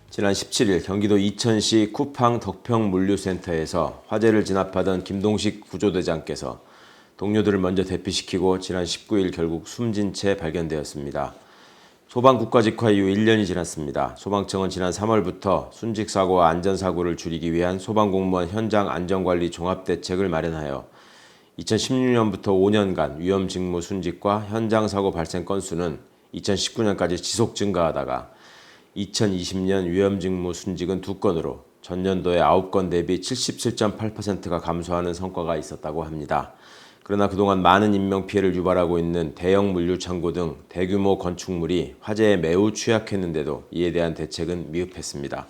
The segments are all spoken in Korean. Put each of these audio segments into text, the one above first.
지난 17일 경기도 이천시 쿠팡 덕평물류센터에서 화재를 진압하던 김동식 구조대장께서 동료들을 먼저 대피시키고 지난 19일 결국 숨진 채 발견되었습니다. 소방 국가직화 이후 1년이 지났습니다. 소방청은 지난 3월부터 순직사고와 안전사고를 줄이기 위한 소방공무원 현장 안전관리 종합대책을 마련하여 2016년부터 5년간 위험직무 순직과 현장사고 발생 건수는 2019년까지 지속 증가하다가 2020년 위험직무 순직은 2건으로 전년도의 9건 대비 77.8%가 감소하는 성과가 있었다고 합니다. 그러나 그동안 많은 인명피해를 유발하고 있는 대형 물류창고 등 대규모 건축물이 화재에 매우 취약했는데도 이에 대한 대책은 미흡했습니다.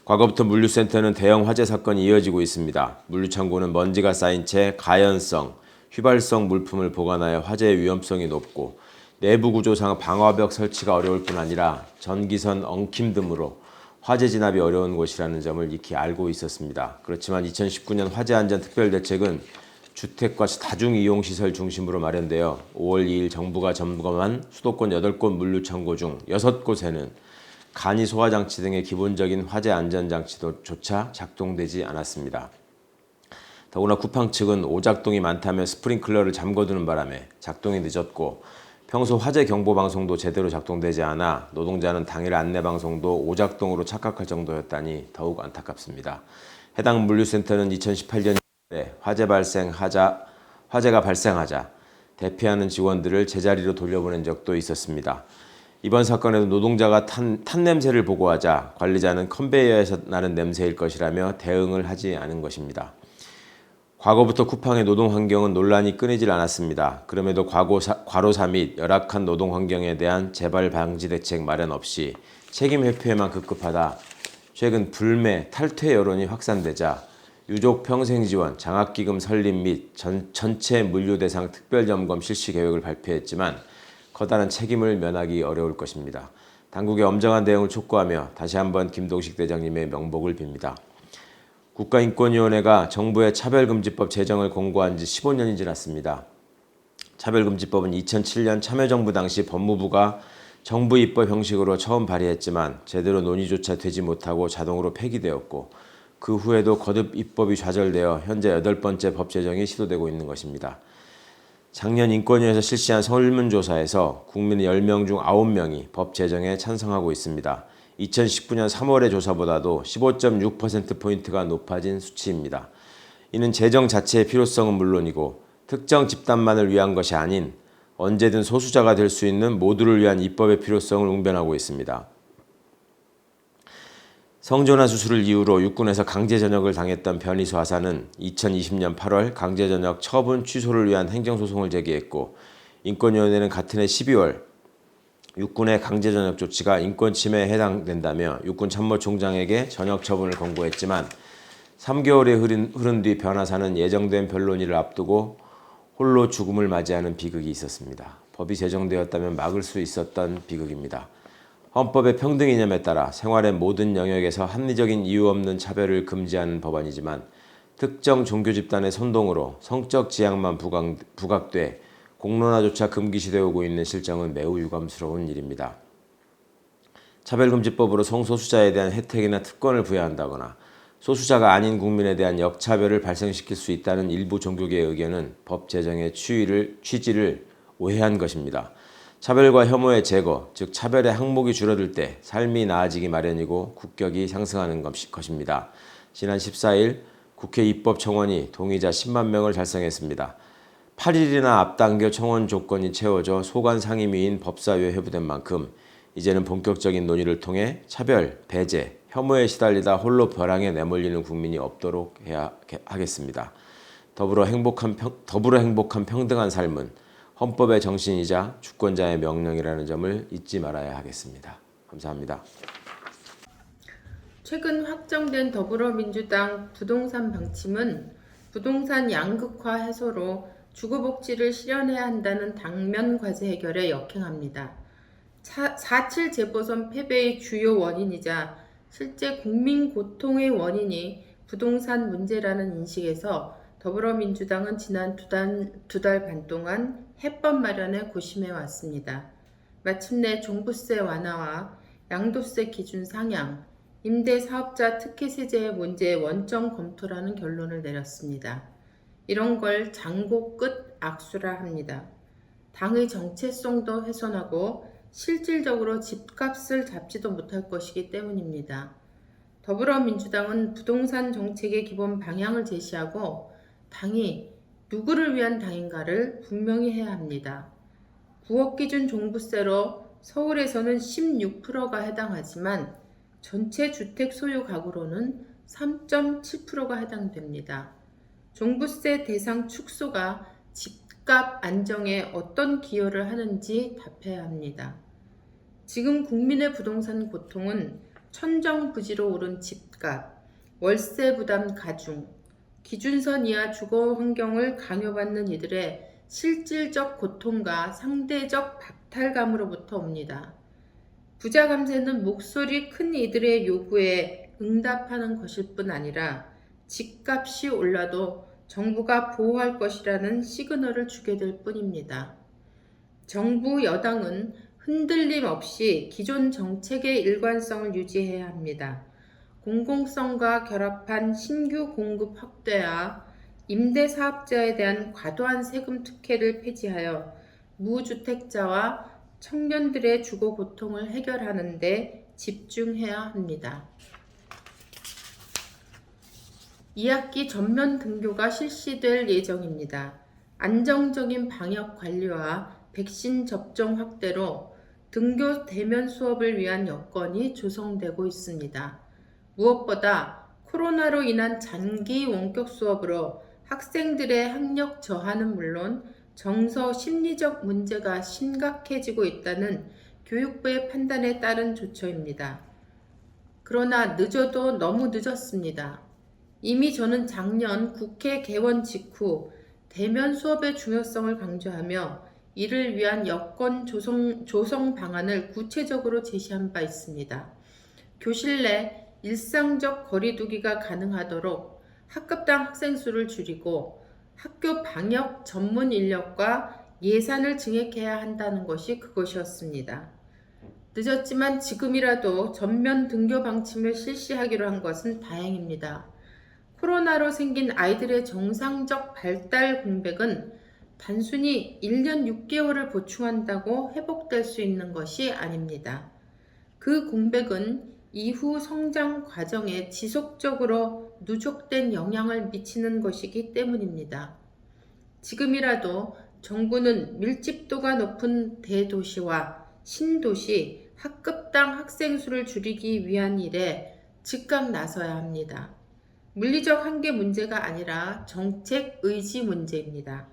과거부터 물류센터는 대형 화재 사건이 이어지고 있습니다. 물류창고는 먼지가 쌓인 채 가연성, 휘발성 물품을 보관하여 화재의 위험성이 높고 내부 구조상 방화벽 설치가 어려울 뿐 아니라 전기선 엉킴 등으로 화재 진압이 어려운 곳이라는 점을 익히 알고 있었습니다. 그렇지만 2019년 화재안전특별대책은 주택과 다중이용시설 중심으로 마련되어 5월 2일 정부가 점검한 수도권 8곳 물류창고 중 6곳에는 간이 소화장치 등의 기본적인 화재 안전장치조차 작동되지 않았습니다. 더구나 쿠팡 측은 오작동이 많다며 스프링클러를 잠궈두는 바람에 작동이 늦었고 평소 화재 경보 방송도 제대로 작동되지 않아 노동자는 당일 안내 방송도 오작동으로 착각할 정도였다니 더욱 안타깝습니다. 해당 물류센터는 2018년 2월에 화재가 발생하자 대피하는 직원들을 제자리로 돌려보낸 적도 있었습니다. 이번 사건에도 노동자가 탄 냄새를 보고하자 관리자는 컨베이어에서 나는 냄새일 것이라며 대응을 하지 않은 것입니다. 과거부터 쿠팡의 노동 환경은 논란이 끊이질 않았습니다. 그럼에도 과로사 및 열악한 노동 환경에 대한 재발 방지 대책 마련 없이 책임 회피에만 급급하다 최근 불매, 탈퇴 여론이 확산되자 유족 평생 지원, 장학기금 설립 및 전체 물류 대상 특별점검 실시 계획을 발표했지만 커다란 책임을 면하기 어려울 것입니다. 당국의 엄정한 대응을 촉구하며 다시 한번 김동식 대장님의 명복을 빕니다. 국가인권위원회가 정부의 차별금지법 제정을 공고한 지 15년이 지났습니다. 차별금지법은 2007년 참여정부 당시 법무부가 정부 입법 형식으로 처음 발의했지만 제대로 논의조차 되지 못하고 자동으로 폐기되었고 그 후에도 거듭 입법이 좌절되어 현재 8번째 법 제정이 시도되고 있는 것입니다. 작년 인권위에서 실시한 설문조사에서 국민 10명 중 9명이 법 제정에 찬성하고 있습니다. 2019년 3월의 조사보다도 15.6%포인트가 높아진 수치입니다. 이는 제정 자체의 필요성은 물론이고 특정 집단만을 위한 것이 아닌 언제든 소수자가 될 수 있는 모두를 위한 입법의 필요성을 웅변하고 있습니다. 성전환 수술을 이유로 육군에서 강제전역을 당했던 변희수 하사는 2020년 8월 강제전역 처분 취소를 위한 행정소송을 제기했고 인권위원회는 같은 해 12월 육군의 강제전역 조치가 인권침해에 해당된다며 육군참모총장에게 전역 처분을 권고했지만 3개월이 흐른 뒤 변 하사는 예정된 변론일을 앞두고 홀로 죽음을 맞이하는 비극이 있었습니다. 법이 제정되었다면 막을 수 있었던 비극입니다. 헌법의 평등 이념에 따라 생활의 모든 영역에서 합리적인 이유 없는 차별을 금지하는 법안이지만 특정 종교 집단의 선동으로 성적 지향만 부각돼 공론화조차 금기시되어 오고 있는 실정은 매우 유감스러운 일입니다. 차별금지법으로 성소수자에 대한 혜택이나 특권을 부여한다거나 소수자가 아닌 국민에 대한 역차별을 발생시킬 수 있다는 일부 종교계의 의견은 법 제정의 취지를 오해한 것입니다. 차별과 혐오의 제거, 즉 차별의 항목이 줄어들 때 삶이 나아지기 마련이고 국격이 상승하는 것입니다. 지난 14일 국회 입법청원이 동의자 10만 명을 달성했습니다. 8일이나 앞당겨 청원 조건이 채워져 소관 상임위인 법사위에 회부된 만큼 이제는 본격적인 논의를 통해 차별, 배제, 혐오에 시달리다 홀로 벼랑에 내몰리는 국민이 없도록 해야 하겠습니다. 더불어 행복한 평등한 삶은 헌법의 정신이자 주권자의 명령이라는 점을 잊지 말아야 하겠습니다. 감사합니다. 최근 확정된 더불어민주당 부동산 방침은 부동산 양극화 해소로 주거복지를 실현해야 한다는 당면 과제 해결에 역행합니다. 4.7 재보선 패배의 주요 원인이자 실제 국민 고통의 원인이 부동산 문제라는 인식에서 더불어민주당은 지난 두 달 반 동안 해법 마련에 고심해 왔습니다. 마침내 종부세 완화와 양도세 기준 상향, 임대사업자 특혜세제의 문제의 원점 검토라는 결론을 내렸습니다. 이런 걸 장고 끝 악수라 합니다. 당의 정체성도 훼손하고 실질적으로 집값을 잡지도 못할 것이기 때문입니다. 더불어민주당은 부동산 정책의 기본 방향을 제시하고 당이 누구를 위한 당인가를 분명히 해야 합니다. 9억 기준 종부세로 서울에서는 16%가 해당하지만 전체 주택 소유 가구로는 3.7%가 해당됩니다. 종부세 대상 축소가 집값 안정에 어떤 기여를 하는지 답해야 합니다. 지금 국민의 부동산 고통은 천정부지로 오른 집값, 월세 부담 가중, 기준선 이하 주거 환경을 강요받는 이들의 실질적 고통과 상대적 박탈감으로부터 옵니다. 부자 감세는 목소리 큰 이들의 요구에 응답하는 것일 뿐 아니라 집값이 올라도 정부가 보호할 것이라는 시그널을 주게 될 뿐입니다. 정부 여당은 흔들림 없이 기존 정책의 일관성을 유지해야 합니다. 공공성과 결합한 신규 공급 확대와 임대사업자에 대한 과도한 세금 특혜를 폐지하여 무주택자와 청년들의 주거 고통을 해결하는 데 집중해야 합니다. 2학기 전면 등교가 실시될 예정입니다. 안정적인 방역 관리와 백신 접종 확대로 등교 대면 수업을 위한 여건이 조성되고 있습니다. 무엇보다 코로나로 인한 장기 원격 수업으로 학생들의 학력 저하는 물론 정서 심리적 문제가 심각해지고 있다는 교육부의 판단에 따른 조처입니다. 그러나 늦어도 너무 늦었습니다. 이미 저는 작년 국회 개원 직후 대면 수업의 중요성을 강조하며 이를 위한 여건 조성 방안을 구체적으로 제시한 바 있습니다. 교실 내 일상적 거리 두기가 가능하도록 학급당 학생 수를 줄이고 학교 방역 전문 인력과 예산을 증액해야 한다는 것이 그것이었습니다. 늦었지만 지금이라도 전면 등교 방침을 실시하기로 한 것은 다행입니다. 코로나로 생긴 아이들의 정상적 발달 공백은 단순히 1년 6개월을 보충한다고 회복될 수 있는 것이 아닙니다. 그 공백은 이후 성장 과정에 지속적으로 누적된 영향을 미치는 것이기 때문입니다. 지금이라도 정부는 밀집도가 높은 대도시와 신도시 학급당 학생 수를 줄이기 위한 일에 즉각 나서야 합니다. 물리적 한계 문제가 아니라 정책 의지 문제입니다.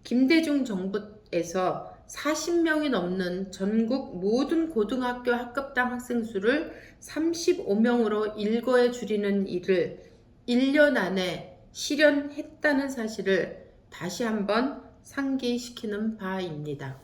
김대중 정부에서 40명이 넘는 전국 모든 고등학교 학급당 학생 수를 35명으로 일거에 줄이는 일을 1년 안에 실현했다는 사실을 다시 한번 상기시키는 바입니다.